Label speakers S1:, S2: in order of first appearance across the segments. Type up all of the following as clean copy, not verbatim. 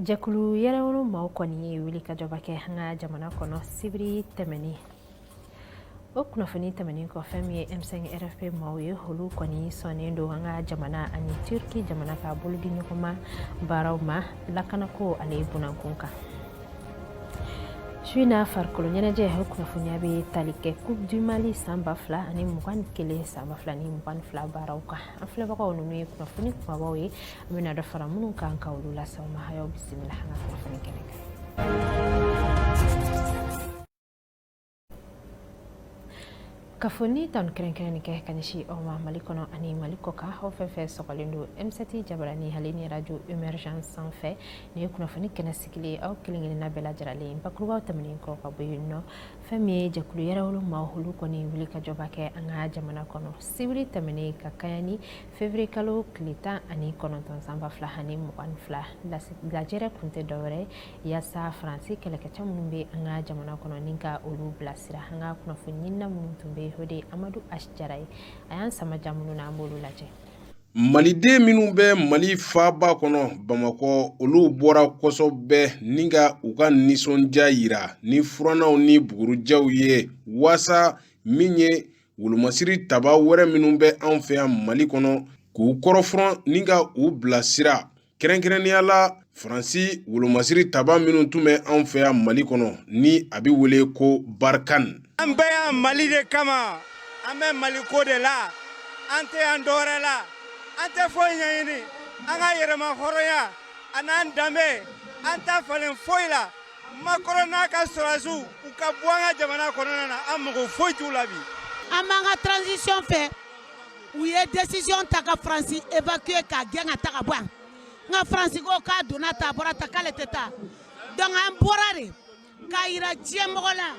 S1: Jɛkulu yɛrɛwolo maaw kɔni ye wuli ka jɔba kɛ an ka jamana kɔnɔ sibiri tɛmɛnen. O kunnafoni tɛmɛnen kɔfɛ min ye M5 RFP maaw ye olu kɔni sɔnnen don an ka jamana ani Turki jamana ka bolodi ɲɔgɔnma baaraw ma lakanako ale bunankun kan. Suina farikolo ɲɛnajɛ o kunnafoniya bɛ tali kɛ Coupe du Mali san 2021 san 2022 baaraw kan. An filɛbagaw ninnu ye kunnafoni kumabaw ye an bɛna dɔ fara minnu kan ka olu las'aw ma. Hayaw bisimila an ka kunnafoni kɛnɛ kan. Kafoni tan kɛrɛnkɛrɛnni kɛ ka ɲɛsin aw ma Mali kɔnɔ ani Mali kɔ kan aw fɛn fɛn sɔgɔlen don M7 Jabarani hali ni radio Emergence sanfɛ ni ye kunnafoni kɛnɛ sigilen aw kelen-kelenna bɛɛ lajɛlen bakurubaw tɛmɛnen kɔ ka bɔ yen nɔ fɛn min ye jɛkulu yɛrɛwolo maaw olu kɔni wuli ka jɔba kɛ an ka jamana kɔnɔ sibiri tɛmɛnen ka kayani février kalo tile 19 san 2022 lajɛrɛ kun tɛ dɔwɛrɛ yaasa Faransi kɛlɛkɛcɛ minnu bɛ an ka jamana kɔnɔ ni ka olu bilasira an ka kunnafoni ɲinina minnu tun bɛ hode Amadou Ashjara a y'an sama jamunu na an b'olu lajɛ.
S2: Maliden minnu bɛ Mali faaba kɔnɔ Bamakɔ olu bɔra kɔsɔbɛ ni ka u ka nisɔndiya yira ni furannaw ni bugurujaw ye waasa min ye wolomasiri taba wɛrɛ minnu bɛ anw fɛ yan Mali kɔnɔ k'u kɔrɔfuran ni ka u bilasira kɛrɛnkɛrɛnnenya la Faransi wolomasiri taba minnu tun bɛ anw fɛ yan Mali kɔnɔ ni a bɛ wele ko Barkhane.
S3: An bɛ yan Mali de kama an bɛ Mali ko de la an tɛ yan dɔwɛrɛ la an tɛ foyi ɲɛɲini an ka yɛrɛma hɔrɔnya a n'an danbe an t'a falen foyi la Macron n'a ka sɔrɔdasiw u ka bɔ an ka jamana kɔnɔna na an mago foyi t'u la bi.
S4: An b'an ka transition fɛ u ye décision ta ka Faransi évacuer k'a gɛn ka taga bɔ yan nka Faransi ko k'a donna ta a bɔra ta k'ale tɛ taa donc an bɔra de k'a yira diɲɛmɔgɔ la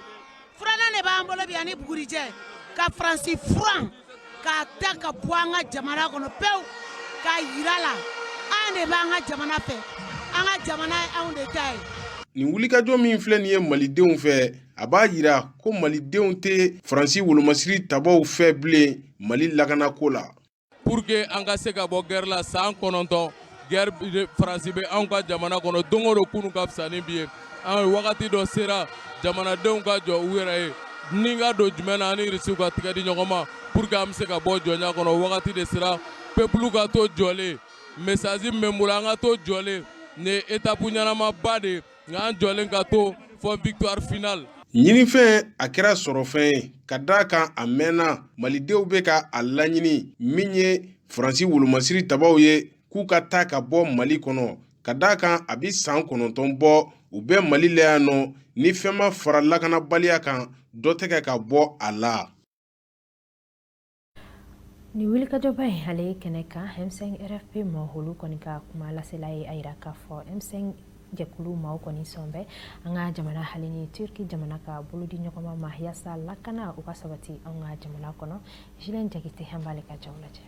S4: furanna de b'an bolo bi ani bugurijɛ ka Faransi furan k'a ta ka bɔ an ka jamana kɔnɔ pewu k'a yira la an de b'an ka jamana fɛ an ka jamana ye anw de ta ye.
S2: Nin wulikajɔ min filɛ nin ye Malidenw fɛ a b'a yira ko Malidenw tɛ Faransi wolomasiri tabaw fɛ bilen Mali lakanako la.
S5: Pour que an ka se ka bɔ guerre la san 9 guerre Faransi bɛ anw ka jamana kɔnɔ don o don kunu ka fisa ni bi ye an wagati dɔ sera jamanadenw ka jɔ u yɛrɛ ye ni ka don jumɛn na ani Rusiw ka tigɛ di ɲɔgɔn ma pour que an bɛ se ka bɔ jɔnya kɔnɔ wagati de sera peuple ka to jɔlen message min bɛ n bolo an ka to jɔlen ni étape ɲɛnamaba de nka an jɔlen ka to fɔ victoire finale.
S2: Ɲinifɛn a kɛra sɔrɔfɛn ye ka d'a kan a mɛnna Malidenw bɛ ka a laɲini min ye Faransi wolomasiri tabaw ye k'u ka taa ka bɔ Mali kɔnɔ ka d'a kan a bɛ san 9 bɔ u bɛ Mali la yan nɔ ni fɛn ma fara lakanabaliya kan dɔ tɛ ka bɔ a la.
S1: Ni wulikajɔba in ale kɛnɛ kan M5 RFP maaw olu kɔni ka kuma lasela ye a yira k'a fɔ M5 jɛkulu maaw kɔni sɔnbɛ an ka jamana hali ni Turki jamana ka bolodi ɲɔgɔnma ma yaasa lakana u ka sabati an ka jamana kɔnɔ Julien Jakite an b'ale ka jaw lajɛ.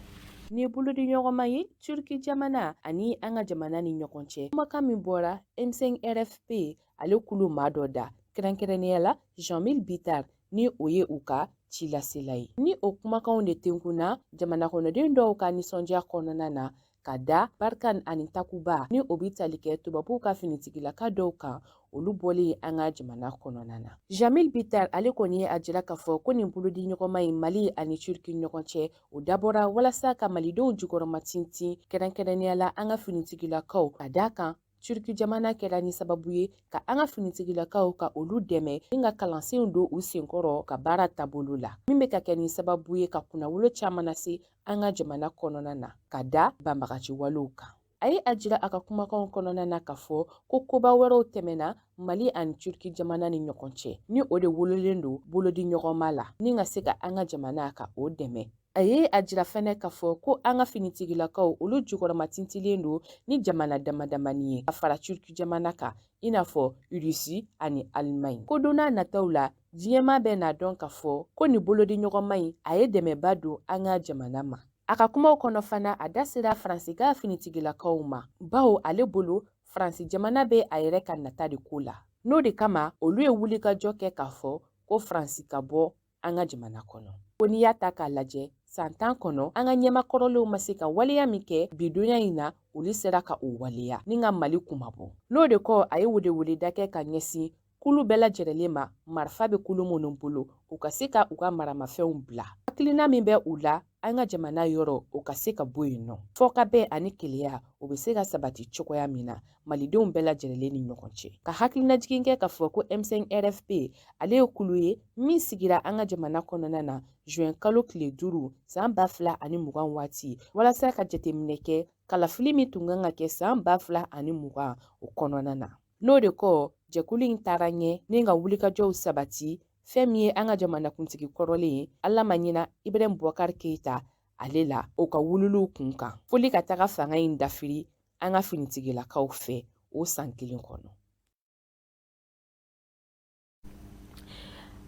S6: Ni bolodi ɲɔgɔnma ye Turki jamana ani an ka jamana ni ɲɔgɔn cɛ kumakan min bɔra M5 RFP ale kulu maa dɔ da kɛrɛnkɛrɛnnenya la Jean-Mille Bitar ni o ye u ka ci lasela ye ni o kumakanw de tenkunna jamana kɔnɔden dɔw ka nisɔndiya kɔnɔna na ka da Barkhane ani Takuba ni o bi tali kɛ tubabuw ka finitigilaka dɔw kan olu bɔlen an ka jamana kɔnɔna na. Jean-Mille Bitar ale kɔni ye a jira k'a fɔ ko nin bolodi ɲɔgɔnma in Mali ani Turki ɲɔgɔn cɛ o dabɔra walasa ka malidenw jukɔrɔma tintin kɛrɛnkɛrɛnnenya la an ka finitigilakaw ka d'a kan Turki jamana kɛra ni sababu ye ka an ka finitigilakaw ka olu dɛmɛ ni ka kalansenw don u senkɔrɔ ka baara taabolo la min bɛ ka kɛ ni sababu ye ka kunnawolo caman lase an ka jamana kɔnɔna na ka da banbagaci walew kan. A ye a jira a ka kumakanw kɔnɔna na k'a fɔ ko koba wɛrɛw tɛmɛna Mali ani Turki jamana ni ɲɔgɔn cɛ ni o de wololen don bolodi ɲɔgɔnma la ni ka se ka an ka jamana ka o dɛmɛ. A ye a jira fɛnɛ k'a fɔ ko an ka finitigilakaw olu jukɔrɔma tintilen don ni jamana damadamani ye a fara Turki jamana kan i n'a fɔ Rusi ani Allemagne. Ko don n'a nataw la diɲɛma bɛ n'a dɔn k'a fɔ ko ni bolodi ɲɔgɔnma in a ye dɛmɛba don an ka jamana ma. A ka kumaw kɔnɔ fana a da sera Faransi ka finitigilakaw ma bawo ale bolo Faransi jamana bɛ a yɛrɛ ka nata de ko la. N'o de kama olu ye wulikajɔ kɛ k'a fɔ ko Faransi ka bɔ an ka jamana kɔnɔ. Ko n'i y'a ta k'a lajɛ san 10 kɔnɔ an ka ɲɛmakɔrɔlenw ma se ka waleya min kɛ bidonya in na olu sera ka o waleya ni ka Mali kumabɔ. N'o de kɔ a ye weleweleda kɛ ka ɲɛsin kulu bɛɛ lajɛlen ma marifa bɛ kulu minnu bolo u ka se ka u ka maramafɛnw bila. Hakilina min bɛ u la an ka jamana yɔrɔ o ka se ka bɔ yen nɔ. Fɔka bɛɛ ani keleya o bɛ se ka sabati cogoya min na malidenw bɛɛ lajɛlen ni ɲɔgɔn cɛ. Ka hakilina jigin kɛ ka fɔ ko M5 RFP ale ye kulu ye min sigira an ka jamana kɔnɔna na juin kalo tile 5 san 2020 waati walasa ka jateminɛ kɛ kalafili min tun kan ka kɛ san 2020 o kɔnɔna na. N'o de kɔ jɛkulu in taara ɲɛ ni ka wulikajɔw sabati fɛn min ye an ka jamanakuntigi kɔrɔlen ye Ala ma ɲina Ibrahim Boubacar Keita ale la o ka wululiw kun kan foli ka taga fanga in dafiri an ka finitigilakaw fɛ o san 1 kɔnɔ.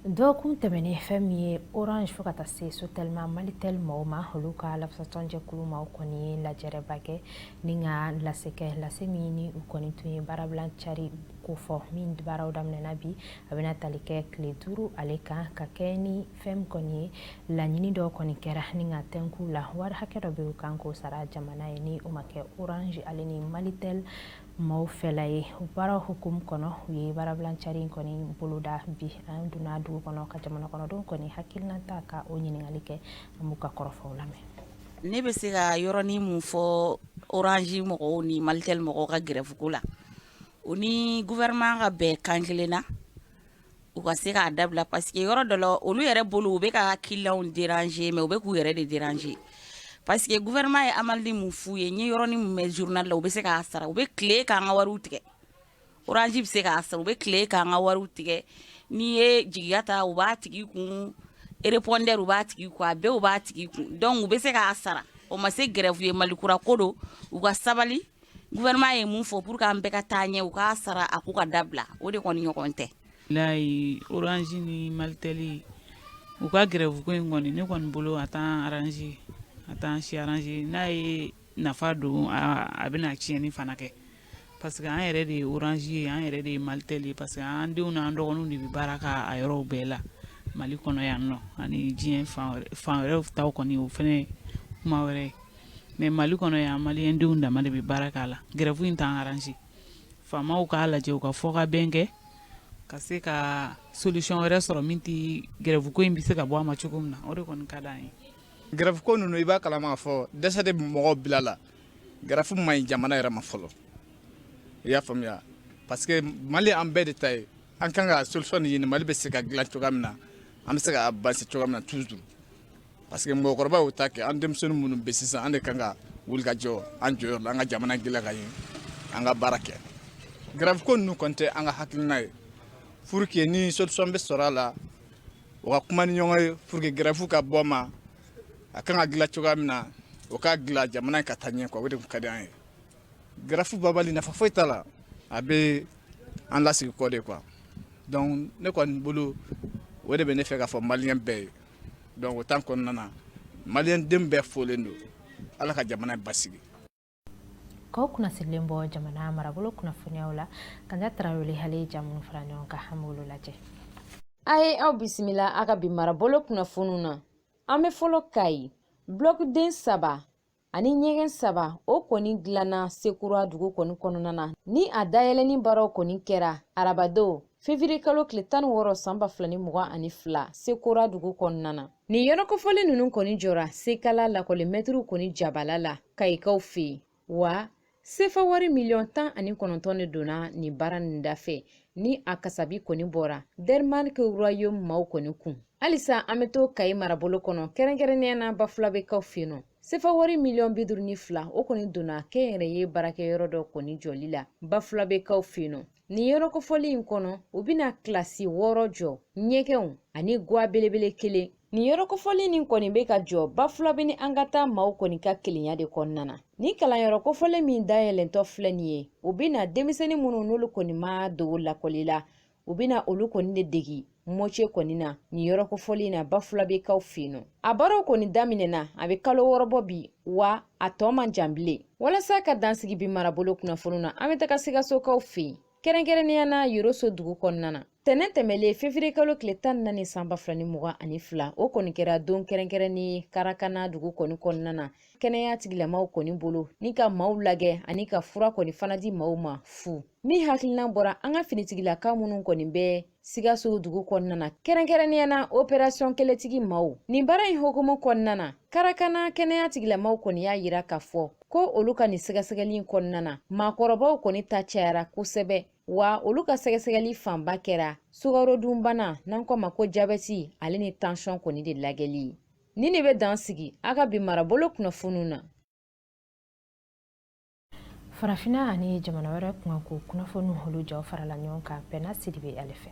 S1: Dɔgɔkun tɛmɛnen fɛn min ye Orange fo ka taa se Sotelma Malitel mɔgɔw ma olu ka lafasatɔnjɛkulu ma o kɔni ye lajɛrɛba kɛ ni ka lase min ni u kɔni tun ye baarabila cari ko fɔ min baaraw daminɛna bi a bɛna tali kɛ tile 5 ale kan ka kɛ ni fɛn kɔni ye laɲini dɔw kɔni kɛra ni ka tɛnku la wari hakɛ dɔ bɛ u kan k'o sara jamana ye ni o ma kɛ Orange ale ni Malitel maaw fɛla ye baara hukumu kɔnɔ u ye baarabila cari in kɔni boloda bi an donna dugu kɔnɔ ka jamana kɔnɔdenw kɔni hakilinata ka o ɲininkali kɛ an b'u ka kɔrɔfɔw lamɛn.
S7: Ne bɛ se ka yɔrɔnin mun fɔ Orange mɔgɔw ni Malitel mɔgɔw ka grève la o ni gouvernement ka bɛn kan kelen na u ka se k'a dabila parce que yɔrɔ dɔ la olu yɛrɛ bolo u bɛ ka clients déranger mais u bɛ k'u yɛrɛ de déranger parce que gouvernement ye amandi mun f'u ye nye yɔrɔnin mun bɛ journal la u bɛ se k'a sara u bɛ tile k'an ka wariw tigɛ Orange bɛ se k'a sara u bɛ tile k'an ka wariw tigɛ n'i ye jigiya ta u b'a tigi kun répondeur u b'a tigi kun a bɛɛ u b'a tigi kun donc u bɛ se k'a sara o ma se grève ye malikura ko do u ka sabali gouvernement ye mun fɔ pour que an bɛɛ ka taa ɲɛ u k'a sara a k'u ka dabila o de kɔni ɲɔgɔn tɛ.
S8: Layi Orange ni Malitel u ka grève ko in kɔni ne kɔni bolo a t'an si arranger n'a ye nafa don a bɛna tiɲɛni fana kɛ parce que an yɛrɛ de ye Orange ye an yɛrɛ de ye Malitel ye parce que an denw n'an dɔgɔninw de bɛ baara k'a yɔrɔw bɛɛ la Mali kɔnɔ yan nɔ ani diɲɛ fan wɛrɛw taw kɔni o fɛnɛ kuma wɛrɛ mais Mali kɔnɔ yan maliyɛn denw dama de bɛ baara k'a la grève in t'an arranger faamaw k'a lajɛ u ka fɔka bɛn kɛ ka se ka solution wɛrɛ sɔrɔ min tɛ grève ko in bɛ se ka bɔ a ma cogo min na o de kɔni ka d'an ye.
S3: Grève ko ninnu i b'a kalama fɔ dɛsɛ de mɔgɔw bila la grève ma ɲi jamana yɛrɛ ma fɔlɔ i y'a faamuya parce que Mali an bɛɛ de ta ye an kan ka solution ɲini Mali bɛ se ka dilan cogoya min na an bɛ se ka avancer cogoya min na toujours parce que mɔgɔkɔrɔba y'o ta kɛ an denmisɛnnin minnu bɛ sisan an de kan ka wuli ka jɔ an jɔyɔrɔ la an ka jamana dilan ka ɲɛ an ka baara kɛ grève ko ninnu kɔni tɛ an ka hakilina ye pour que ni solution bɛ sɔrɔ a la o ka kuma ni ɲɔgɔn ye pour que grève ka bɔ ma a kan ka dilan cogoya min na o ka dilan jamana ka taa ɲɛ quoi o de ka di an ye grève babali nafa foyi t'a la a bɛ an lasigi kɔ de quoi donc ne kɔni bolo o de bɛ ne fɛ k'a fɔ maliyɛn bɛɛ ye donc o temps kɔnɔna na maliyɛn den bɛɛ folen don ala ka jamana basigi.
S1: K'aw kunnasirilen bɔ jamana marabolo kunnafoniyaw la Kanja Tarawele hali jamu fara ɲɔgɔn kan an b'olu lajɛ.
S9: A ye aw bisimila a ka bi marabolo kunnafoniw na an bɛ fɔlɔ Kayi bloc-den 3 ani ɲɛgɛn 3 o kɔni dilanna Sekura dugu kɔni kɔnɔna na ni a dayɛlɛni baaraw kɔni kɛra arabadon février kalo tile 16 san 2022 Sekura dugu kɔnɔna na. Ni yɔrɔ kofɔli ninnu kɔni jɔra Sekala lakɔlimɛtiriw kɔni jabala la Kayikaw fɛ yen wa sefa wari $19 de donna ni baara nin dafɛ ni a kasabi kɔni bɔra Denmark Royaume maaw kɔni kun. Halisa an bɛ to Kayi marabolo kɔnɔ kɛrɛnkɛrɛnnenya na Bafulabekaw fɛ yen nɔ sefa wari $52 o kɔni donna kɛnyɛrɛye baarakɛyɔrɔ dɔ kɔni jɔli la Bafulabekaw fɛ yen nɔ. Ni yɔrɔ kofɔli in kɔnɔ u bɛna kilasi 6 jɔ ɲɛgɛnw ani gwa belebele 1. Ni yɔrɔ kofɔli nin kɔni bɛ ka jɔ Bafulabe ni an ka taa maaw kɔni ka kelenya de kɔnɔna na. Ni kalanyɔrɔ kofɔli min dayɛlɛntɔ filɛ nin ye u bɛna denmisɛnnin minnu n'olu kɔni ma dogo lakɔli la u bɛna olu kɔni de degi mɔcɛ kɔni na ni yɔrɔ kofɔli na Bafulabekaw fɛ yen nɔ. A baaraw kɔni daminɛna a bɛ kalo 6 bɔ bi wa a tɔ man jan bilen. Walasa ka dansigi bi marabolo kunnafoniw na an bɛ taga Sikasokaw fɛ yen. kɛrɛnkɛrɛnnenya na Yoroso dugu kɔnɔna na. Tɛnɛn tɛmɛlen février kalo tile 14 san 2022 o kɔni kɛra don kɛrɛnkɛrɛnni Karakana dugu kɔni kɔnɔna na. Kɛnɛya tigilamaw kɔni bolo ni ka maaw lagɛ ani ka fura kɔni fana di maaw ma fu. Min hakilina bɔra an ka finitigilaka minnu kɔni bɛ Sigaso dugu kɔnɔna na kɛrɛnkɛrɛnnenya na opération kɛlɛtigi maaw. Nin baara in hokumu kɔnɔna na Karakana kɛnɛya tigilamaw kɔni y'a yira k'a fɔ ko olu ka nin sɛgɛsɛgɛli kɔnɔna na maakɔrɔbaw kɔni ta cayara kosɛbɛ wa olu ka sɛgɛsɛgɛli fanba kɛra sukarodunbana n'an ko ma ko jabɛti ale ni tension kɔni de lagɛli. Ni ne bɛ dan sigi a ka bi marabolo kunnafoniw na.
S1: Farafina ani jamana wɛrɛ kunkanko kunnafoniw holu jaw farala ɲɔgɔn kan Pɛna Sidibe ale fɛ.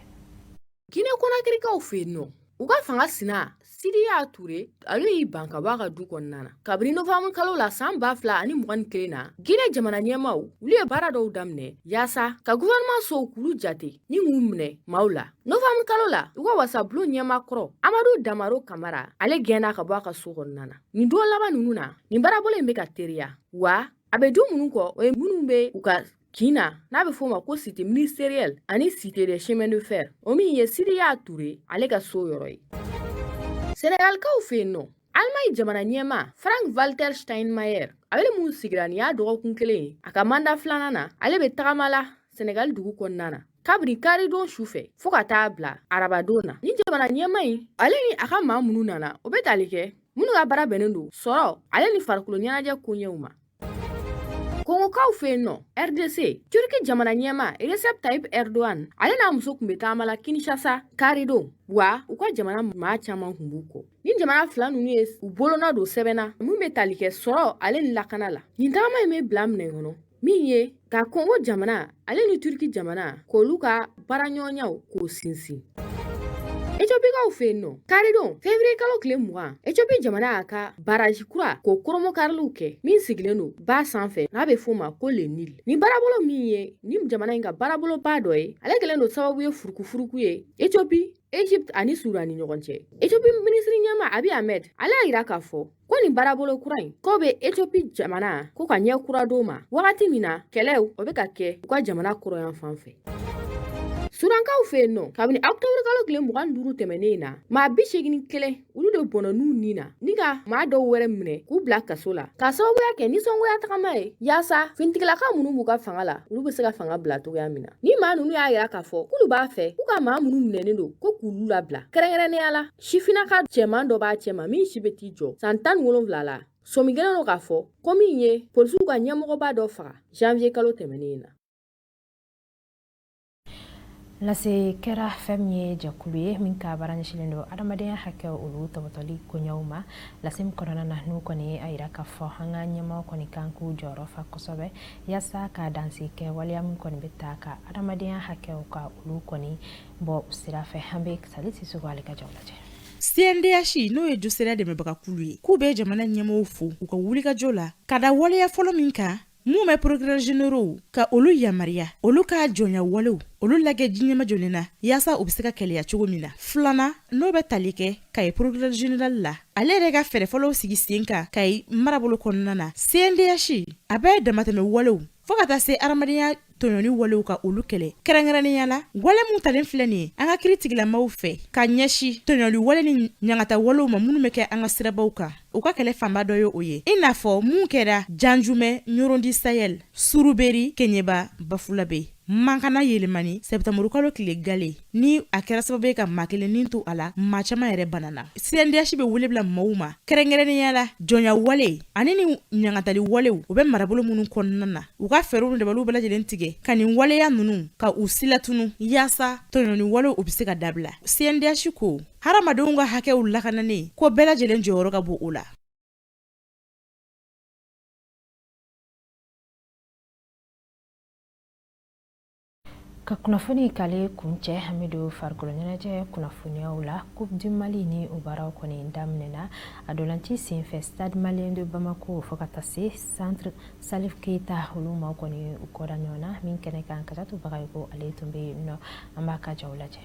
S6: Guinée Conakrykaw fɛ yen nɔ u ka fanga sina Sidiya Ture ale y'i ban ka bɔ a ka du kɔnɔna na. Kabini Novembre kalo la san 2021 na Guinée jamana ɲɛmaw olu ye baara dɔw daminɛ yaasa ka gouvernement sow k'ulu jate ni k'u minɛ maaw la. Novembre kalo la u ka wasabulon ɲɛmakɔrɔ Amadu Damaro Kamara ale gɛnna ka bɔ a ka so kɔnɔna na. Nin don laban ninnu na nin baarabolo in bɛ ka teriya wa a bɛ du minnu kɔ o ye minnu bɛ u ka Kina n'a bɛ fɔ ma ko cité ministérielle ani cité des chemins de fer o min ye Sidiya Ture ale ka so yɔrɔ ye. Sénégalkaw fɛ yen nɔ Allemagne jamana ɲɛma Frank-Walter Steinmeier ale mun sigira nin y'a dɔgɔkun kelen ye a ka manda filanan na ale bɛ tagamala Sénégal dugu kɔnɔna na kabini karidon sufɛ fo ka taa bila arabadon na. Ni jamana ɲɛma in ale ni a ka maa minnu nana o bɛ tali kɛ minnu ka baara bɛnnen don sɔrɔ ale ni farikolo ɲɛnajɛ koɲɛw ma. Kongokaw fɛ yen nɔ RDC Turki jamana ɲɛma Recep Tayyip Erdogan ale n'a muso kun bɛ taamala Kinshasa karidon wa u ka jamana maa caman kun b'u kɔ. Ni jamana fila ninnu ye u bolona don sɛbɛnna mun bɛ tali kɛ sɔrɔ ale ni lakana la. Nin tagama in bɛ bila minɛ kɔnɔ min ye ka Kongo jamana ale ni Turki jamana k'olu ka baaraɲɔgɔnyaw k'o sinsin. Ethiopikaw fɛ yen nɔ karidon février kalo tile 20 Ethiopie jamana y'a ka baraji kura k'o kɔrɔmɔkariliw kɛ min sigilen don ba sanfɛ n'a bɛ f'o ma ko le Nil. Ni baarabolo min ye ni jamana in ka baaraboloba dɔ ye ale kɛlen don sababu ye furukufuruku ye Ethiopie, Egypte ani Sudan ni ɲɔgɔn cɛ. Ethiopie minisiri ɲɛma Abiy Ahmed ale y'a yira k'a fɔ ko nin baarabolo kura in k'o bɛ Ethiopie jamana ko ka ɲɛ kura d'o ma wagati min na kɛlɛw o bɛ ka kɛ u ka jamana kɔrɔyan fan fɛ. Sudankaw fɛ yen nɔ kabini octobre kalo tile 25 tɛmɛnen na maa 81 olu de bɔnna n'u ni na ni ka maa dɔw wɛrɛ minɛ k'u bila kaso la k'a sababuya kɛ nisɔngoya tagama ye yaasa finitigilaka minnu b'u ka fanga la olu bɛ se ka fanga bila cogoya min na. Ni maa ninnu y'a yira k'a fɔ k'olu b'a fɛ k'u ka maa minnu minɛnen don ko k'olu labila kɛrɛnkɛrɛnnenya la sifinaka cɛman dɔ b'a cɛma min si bɛ t'i jɔ san 17 la somi kelen don k'a fɔ ko min ye polisiw ka ɲɛmɔgɔba dɔ faga janvier kalo tɛmɛnen na.
S1: Lase kɛra fɛn min ye jɛkulu ye min ka baara ɲɛsinnen don adamadenya hakɛ olu tɔbɔtɔli koɲɛw ma lase min kɔnɔna na n'u kɔni a yira k'a fɔ an ka ɲɛmaw kɔni kan k'u jɔyɔrɔ fa kosɛbɛ yaasa ka dansi kɛ waleya min kɔni bɛ taa ka adamadenya hakɛw ka olu kɔni bɔ sira fɛ an bɛ Sali Sisoko ale ka jaw lajɛ.
S10: CNDH n'o ye josera dɛmɛbagakulu ye k'u bɛ jamana ɲɛmɔgɔw fo u ka wulikajɔ la ka da waleya fɔlɔ min kan mun bɛ procureur généraux ka olu yamaruya olu ka jɔnya walew olu lagɛ diɲɛma jɔlen na yaasa u bɛ se ka kɛlɛya cogo min na. Filanan n'o bɛ tali kɛ ka ye procureur général la ale yɛrɛ ka fɛɛrɛ fɔlɔw sigi sen kan ka ye marabolo kɔnɔna na. CNDH a bɛ damatɛmɛ walew fo ka taa se adamadenya tɔɲɔni walew ka olu kɛlɛ kɛrɛnkɛrɛnnenya la wale mun talen filɛ nin ye an ka kiiri tigilamaw fɛ ka ɲɛsi tɔɲɔli wale ni ɲangata walew ma minnu bɛ kɛ an ka sirabaw kan u ka kɛlɛ fanba dɔ ye o ye i n'a fɔ mun kɛra Janjumɛ Ɲorondi Sahel Suruberi Keɲeba Bafulabe Mankana yelemani septembre kalo tile gale ni a kɛra sababu ye ka maa kelen nin to a la maa caman yɛrɛ banana. CNDH bɛ wele bila maaw ma kɛrɛnkɛrɛnnenya la jɔnya wale ani ni ɲangatali walew u bɛ marabolo minnu kɔnɔna na u ka fɛɛrɛw ni dabaliw bɛɛ lajɛlen tigɛ ka nin waleya ninnu ka u silatunu yaasa tɔɲɔni walew u bɛ se ka dabila. CNDH ko hadamadenw ka hakɛw lakananen ko bɛɛ lajɛlen jɔyɔrɔ ka bon o la.
S1: Ka kunnafoni kale kunce Hamidu farikolo ɲɛnajɛ kunnafoniyaw la Coupe du Mali ni u baaraw kɔni daminɛna a dolanci senfɛ Stade Malien de Bamako fo ka taa se Centre Salif Keita olu ma kɔni u kɔda ɲɔgɔn na min kɛnɛ kan Kajatu Bagayogo ale tun bɛ yen nɔ an b'a ka jaw lajɛ.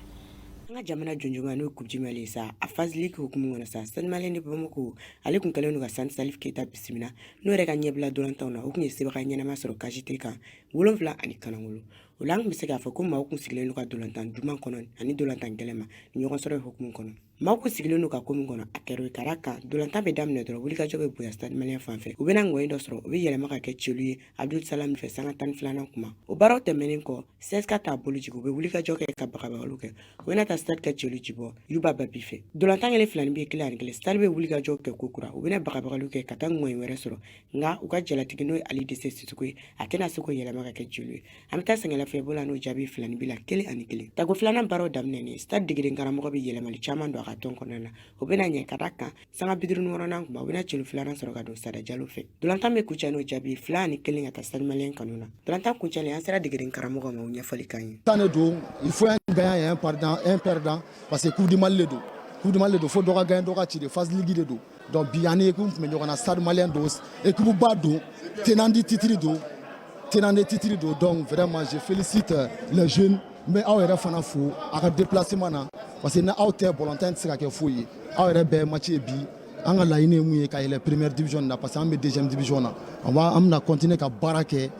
S11: nga jamana jonjoma no coupe du Mali sa a phase league hukumu ngona sa Stade Malien de Bamako ale kun kalen no ga Sant Salif Keita bisimina no rega nyebla dolantaw na hukunye sebe ka nyana masoro kajite kan wolonfla ani kanangolo ulang bi se ga fa ko ma hukun sigle no ka dolantan duman konon ani dolantan gelema ni nyogon soro hukumu konon ma hukun sigle no ka komun konon akero karaka dolantan be damne doro wuli ka jobe buya Stade Malien fanfe u bena ngoy do soro u bi yelema ka ke chelu Abdul Salam fe sanga tan flana kuma u baro temenen ko 16 ka ta boluji ko be wuli ka joke ka baka ba luke wena ta stade ka chelu jibo yuba ba bife dolantan ele flani be kila ni stade be wuli ka joke kokura u bena baka luke ka tan ngoy were soro nga u ka jelatigi no ali de se sukui atena suko yelema ka ke chelu amta sangela fe bola no jabi flani bila kele ani kele tago flana baro damne ni stade digire ngaramo ko be yelema li chama ndo ka ton konana u bena nya karaka sanga bidru no rona ngba u bena chelu flana soro ka do sada jalo fe dolantan me kucha no jabi flani kele ngata Stade Malien kanuna dolantan kucha le ansera digire ngaramo ko ma unya fali kanyi
S12: tane do il faut un gagnant et un perdant parce que coupe du Mali do coupe du Mali do faut doka gagnant doka ci de phase ligue de do donc biane ko me nyona Stade Malien do et que ba do tenandi titre do donc vraiment je félicite les jeunes mais awere fana fo aka déplacement na parce que na auté volontaire sika ke foyi awere be match bi anga la ine muye ka ile première division na parce que am deuxième division na on va amna continuer ka barake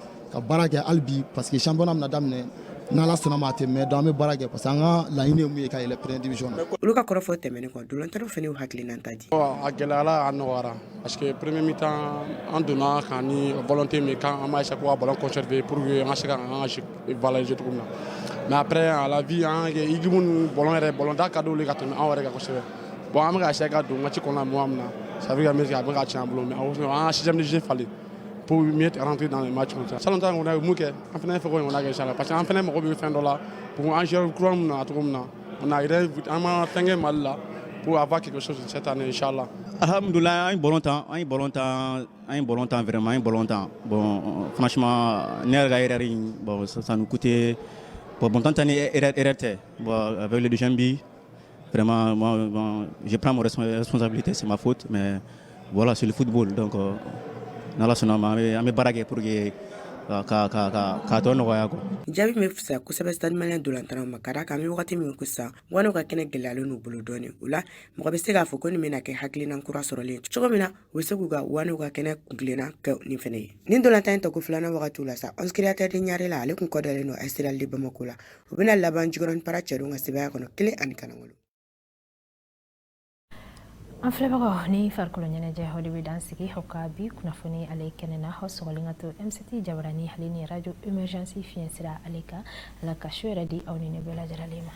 S12: albi parce que championnat na damne na la sona mate mais dans me barake parce que anga la ine muye ka ile première division na
S11: luka korofo temene ko dolantaro feni o hakli nantadi
S13: a gelala anwara parce que premier mi-temps en donnant quand ni volonté mais quand on m'a chaque fois ballon conservé pour que on chaque en valoriser tout comme mais après à la vie hein igimun ballon da cadeau le gâteau en vrai conservé bon am ga chaque do match qu'on a moi amna ça veut dire que ba cha ballon mais en sixième de jeu fallait pour mieux rentrer dans le match comme ça. Ça longtemps on a mouké en fin faut on a gagné ça parce qu'en fin on fin dollar pour en jouer croire on a vraiment fait mal là pour avoir quelque chose cette année inchallah.
S14: Alhamdoulilah un bon temps vraiment un bon temps. Bon franchement bon ça nous coûtait pour bon temps bon avec le deuxième but vraiment moi je prends mon responsabilité c'est ma faute mais voilà c'est le football donc nala sona ame barage pour que ka to no yako
S11: jabi me fsa ko sebe Stade Malien dolantana makara ka mi wakati mi ko sa wano ka kene gelalo no bulu doni ula mo be se ga foko ni mena ke hakli nan kura soro le chogo mina wese guga wano ka kene kunglena ka ni fene ni dolantana to ko flana wakati ula sa on créateur de nyare la ale kun ko dale no astral de bamakula ubina laban jigoron para cheru nga sebe ko no kile an kanangolo
S1: an filɛbagaw ni farikolo ɲɛnajɛ hɔli bɛ dan sigi aw ka bi kunnafoni ale kɛnɛ na aw sɔgɔlen ka to MCT jabarani hali ni radio emergency fiɲɛ sira ale kan ala ka su yɛrɛ di aw ni ne bɛɛ lajɛlen ma